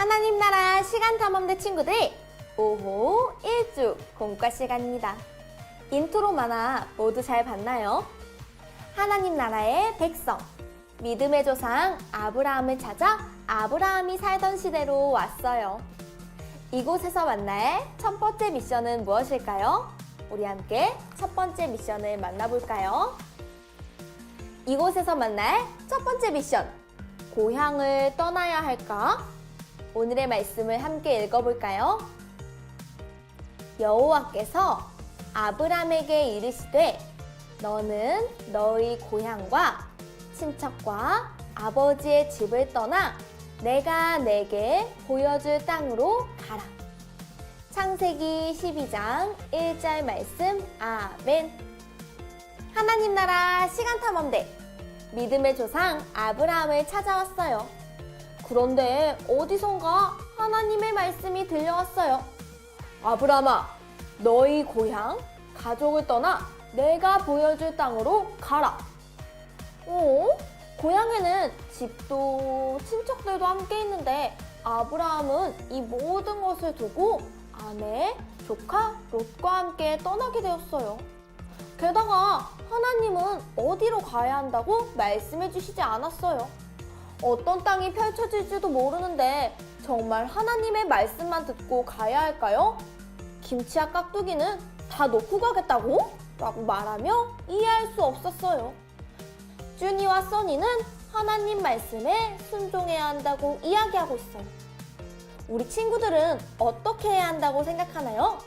하나님 나라 시간탐험대 친구들 5호 1주 공과 시간입니다. 인트로 만화 모두 잘 봤나요? 하나님 나라의 백성, 믿음의 조상 아브라함을 찾아 아브라함이 살던 시대로 왔어요. 이곳에서 만날 첫 번째 미션은 무엇일까요? 우리 함께 첫 번째 미션을 만나볼까요? 이곳에서 만날 첫 번째 미션, 고향을 떠나야 할까? 오늘의 말씀을 함께 읽어볼까요? 여호와께서 아브라함에게 이르시되 너는 너의 고향과 친척과 아버지의 집을 떠나 내가 내게 보여줄 땅으로 가라. 창세기 12장 1절 말씀 아멘. 하나님 나라 시간탐험대 믿음의 조상 아브라함을 찾아왔어요. 그런데 어디선가 하나님의 말씀이 들려왔어요. 아브라함아, 너희 고향, 가족을 떠나 내가 보여줄 땅으로 가라. 고향에는 집도 친척들도 함께 있는데 아브라함은 이 모든 것을 두고 아내, 조카, 롯과 함께 떠나게 되었어요. 게다가 하나님은 어디로 가야 한다고 말씀해 주시지 않았어요. 어떤 땅이 펼쳐질지도 모르는데 정말 하나님의 말씀만 듣고 가야 할까요? 김치와 깍두기는 다 놓고 가겠다고? 라고 말하며 이해할 수 없었어요. 쭈니와 써니는 하나님 말씀에 순종해야 한다고 이야기하고 있어요. 우리 친구들은 어떻게 해야 한다고 생각하나요?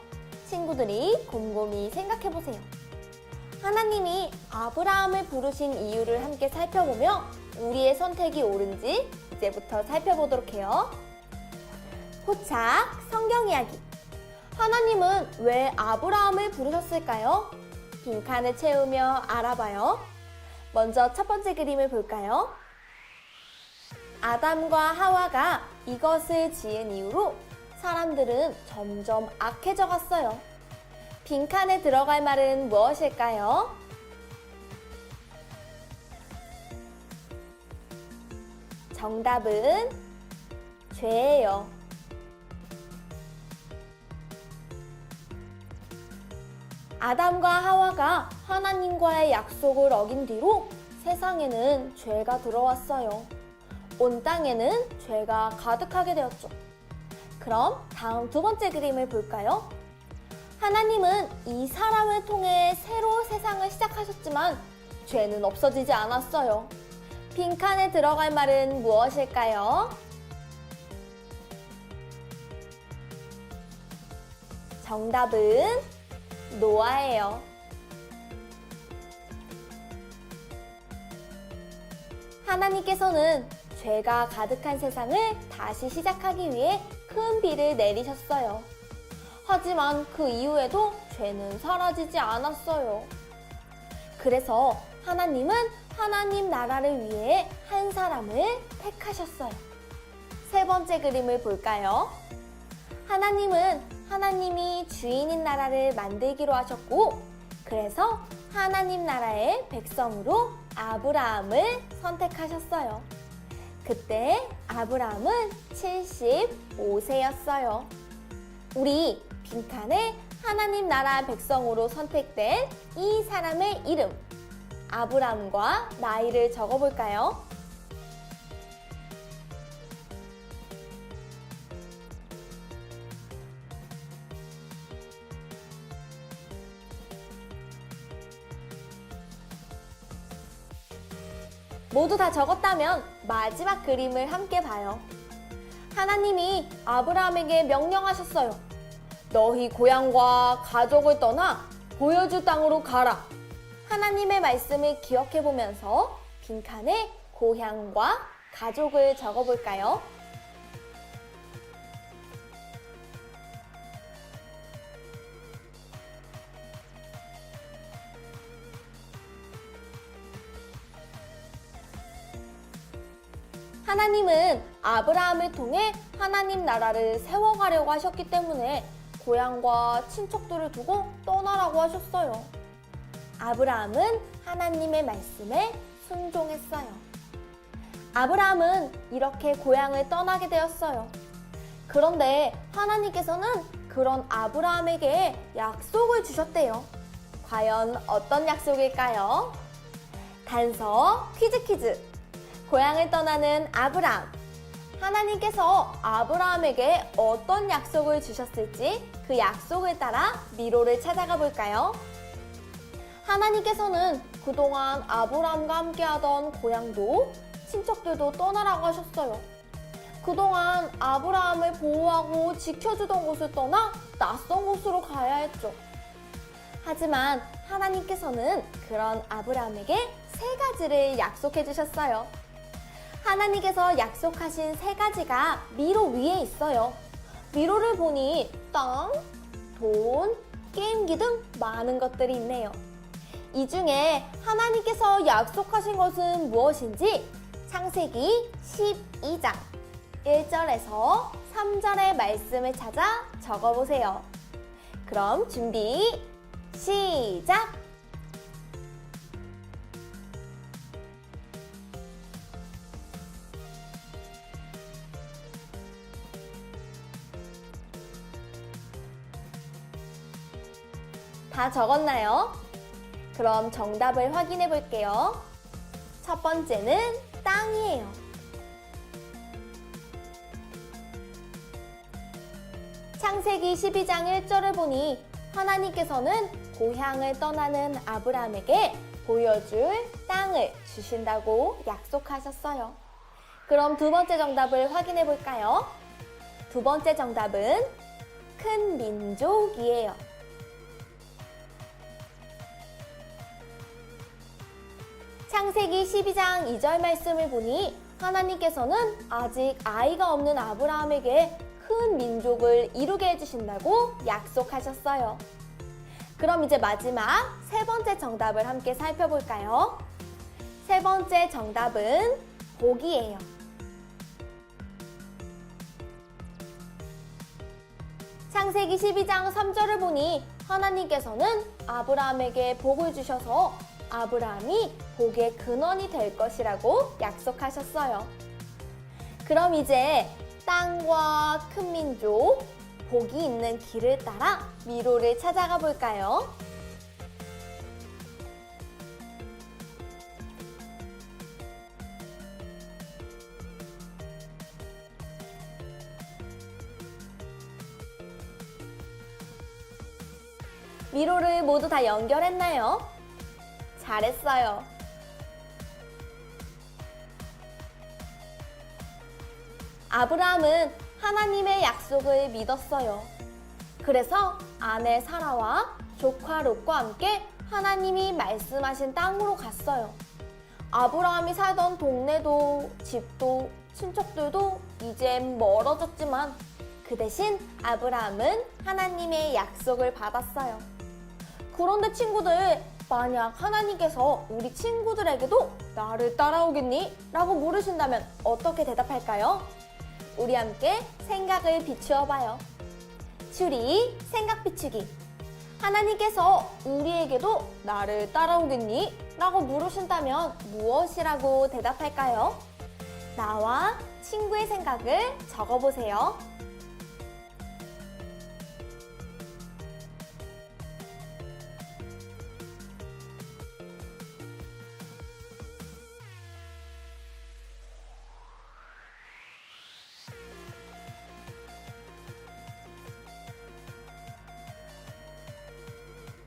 친구들이 곰곰이 생각해보세요. 하나님이 아브라함을 부르신 이유를 함께 살펴보며 우리의 선택이 옳은지 이제부터 살펴보도록 해요. 포착 성경 이야기. 하나님은 왜 아브라함을 부르셨을까요? 빈칸을 채우며 알아봐요. 먼저 첫 번째 그림을 볼까요? 아담과 하와가 이것을 지은 이후로 사람들은 점점 악해져 갔어요. 빈칸에 들어갈 말은 무엇일까요? 정답은 죄예요. 아담과 하와가 하나님과의 약속을 어긴 뒤로 세상에는 죄가 들어왔어요. 온 땅에는 죄가 가득하게 되었죠. 그럼 다음 두 번째 그림을 볼까요? 하나님은 이 사람을 통해 새로 세상을 시작하셨지만 죄는 없어지지 않았어요. 빈칸에 들어갈 말은 무엇일까요? 정답은 노아예요. 하나님께서는 죄가 가득한 세상을 다시 시작하기 위해 큰 비를 내리셨어요. 하지만 그 이후에도 죄는 사라지지 않았어요. 그래서 하나님은 하나님 나라를 위해 한 사람을 택하셨어요. 세 번째 그림을 볼까요? 하나님은 하나님이 주인인 나라를 만들기로 하셨고, 그래서 하나님 나라의 백성으로 아브라함을 선택하셨어요. 그때 아브라함은 75세였어요. 우리 빈칸에 하나님 나라 백성으로 선택된 이 사람의 이름, 아브라함과 나이를 적어볼까요? 모두 다 적었다면 마지막 그림을 함께 봐요. 하나님이 아브라함에게 명령하셨어요. 너희 고향과 가족을 떠나 보여줄 땅으로 가라. 하나님의 말씀을 기억해보면서 빈칸에 고향과 가족을 적어볼까요? 하나님은 아브라함을 통해 하나님 나라를 세워가려고 하셨기 때문에 고향과 친척들을 두고 떠나라고 하셨어요. 아브라함은 하나님의 말씀에 순종했어요. 아브라함은 이렇게 고향을 떠나게 되었어요. 그런데 하나님께서는 그런 아브라함에게 약속을 주셨대요. 과연 어떤 약속일까요? 단서 퀴즈. 고향을 떠나는 아브라함. 하나님께서 아브라함에게 어떤 약속을 주셨을지 그 약속을 따라 미로를 찾아가 볼까요? 하나님께서는 그동안 아브라함과 함께하던 고향도 친척들도 떠나라고 하셨어요. 그동안 아브라함을 보호하고 지켜주던 곳을 떠나 낯선 곳으로 가야 했죠. 하지만 하나님께서는 그런 아브라함에게 3가지를 약속해 주셨어요. 하나님께서 약속하신 3가지가 미로 위에 있어요. 미로를 보니 땅, 돈, 게임기 등 많은 것들이 있네요. 이 중에 하나님께서 약속하신 것은 무엇인지 창세기 12장 1절에서 3절의 말씀을 찾아 적어보세요. 그럼 준비, 시작! 다 적었나요? 그럼 정답을 확인해 볼게요. 첫 번째는 땅이에요. 창세기 12장 1절을 보니 하나님께서는 고향을 떠나는 아브라함에게 보여줄 땅을 주신다고 약속하셨어요. 그럼 두 번째 정답을 확인해 볼까요? 두 번째 정답은 큰 민족이에요. 창세기 12장 2절 말씀을 보니 하나님께서는 아직 아이가 없는 아브라함에게 큰 민족을 이루게 해주신다고 약속하셨어요. 그럼 이제 마지막 3번째 정답을 함께 살펴볼까요? 3번째 정답은 복이에요. 창세기 12장 3절을 보니 하나님께서는 아브라함에게 복을 주셔서 아브라함이 복의 근원이 될 것이라고 약속하셨어요. 그럼 이제 땅과 큰 민족, 복이 있는 길을 따라 미로를 찾아가 볼까요? 미로를 모두 다 연결했나요? 잘했어요. 아브라함은 하나님의 약속을 믿었어요. 그래서 아내 사라와 조카 롯과 함께 하나님이 말씀하신 땅으로 갔어요. 아브라함이 살던 동네도 집도 친척들도 이젠 멀어졌지만 그 대신 아브라함은 하나님의 약속을 받았어요. 그런데 친구들, 만약 하나님께서 우리 친구들에게도 나를 따라오겠니? 라고 물으신다면 어떻게 대답할까요? 우리 함께 생각을 비추어 봐요. 추리, 생각 비추기. 하나님께서 우리에게도 나를 따라오겠니? 라고 물으신다면 무엇이라고 대답할까요? 나와 친구의 생각을 적어보세요.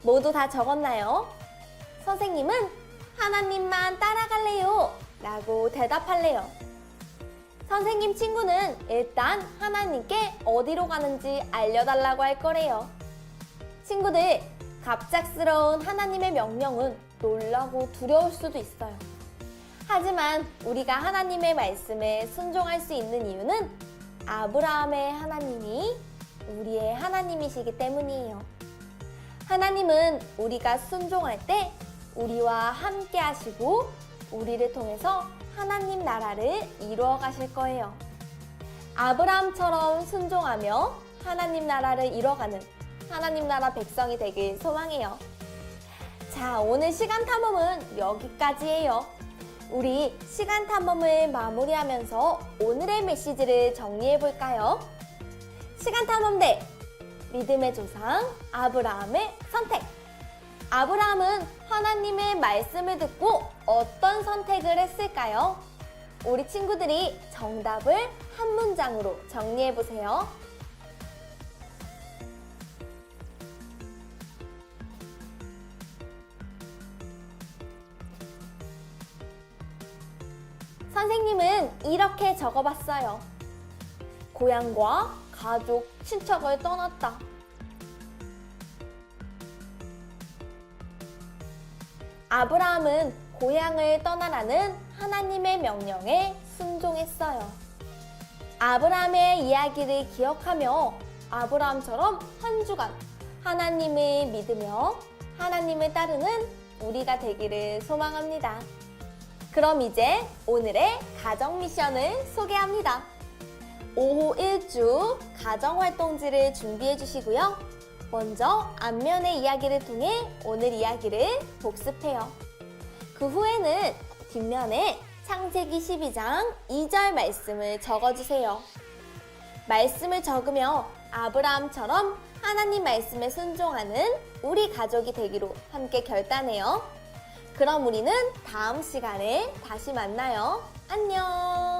모두 다 적었나요? 선생님은 하나님만 따라갈래요 라고 대답할래요. 선생님 친구는 일단 하나님께 어디로 가는지 알려달라고 할 거래요. 친구들, 갑작스러운 하나님의 명령은 놀라고 두려울 수도 있어요. 하지만 우리가 하나님의 말씀에 순종할 수 있는 이유는 아브라함의 하나님이 우리의 하나님이시기 때문이에요. 하나님은 우리가 순종할 때 우리와 함께 하시고 우리를 통해서 하나님 나라를 이루어 가실 거예요. 아브라함처럼 순종하며 하나님 나라를 이뤄가는 하나님 나라 백성이 되길 소망해요. 자, 오늘 시간 탐험은 여기까지예요. 우리 시간 탐험을 마무리하면서 오늘의 메시지를 정리해 볼까요? 시간 탐험대 믿음의 조상 아브라함의 선택. 아브라함은 하나님의 말씀을 듣고 어떤 선택을 했을까요? 우리 친구들이 정답을 한 문장으로 정리해 보세요. 선생님은 이렇게 적어봤어요. 고향과 가족, 친척을 떠났다. 아브라함은 고향을 떠나라는 하나님의 명령에 순종했어요. 아브라함의 이야기를 기억하며 아브라함처럼 한 주간 하나님을 믿으며 하나님을 따르는 우리가 되기를 소망합니다. 그럼 이제 오늘의 가정 미션을 소개합니다. 5호 1주 가정활동지를 준비해 주시고요. 먼저 앞면의 이야기를 통해 오늘 이야기를 복습해요. 그 후에는 뒷면에 창세기 12장 2절 말씀을 적어주세요. 말씀을 적으며 아브라함처럼 하나님 말씀에 순종하는 우리 가족이 되기로 함께 결단해요. 그럼 우리는 다음 시간에 다시 만나요. 안녕!